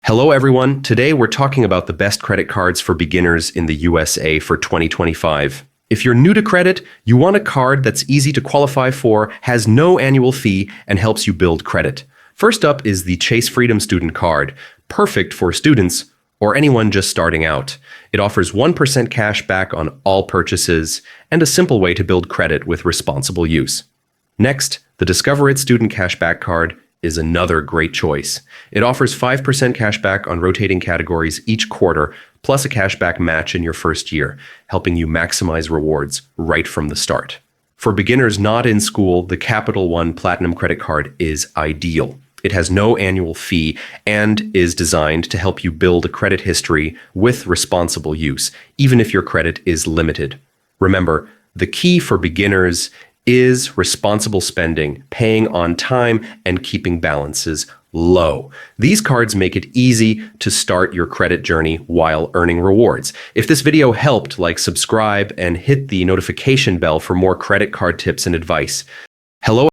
Hello, everyone. Today we're talking about the best credit cards for beginners in the USA for 2025. If you're new to credit, you want a card that's easy to qualify for, has no annual fee, and helps you build credit. First up is the Chase Freedom Student Card, perfect for students or anyone just starting out. It offers 1% cash back on all purchases and a simple way to build credit with responsible use. Next, the Discover It Student Cashback Card is another great choice. It offers 5% cashback on rotating categories each quarter, plus a cashback match in your first year, helping you maximize rewards right from the start. For beginners not in school, the Capital One Platinum Credit Card is ideal. It has no annual fee and is designed to help you build a credit history with responsible use, even if your credit is limited. Remember, the key for beginners is responsible spending, paying on time, and keeping balances low. These cards make it easy to start your credit journey while earning rewards. If this video helped, subscribe, and hit the notification bell for more credit card tips and advice. Hello.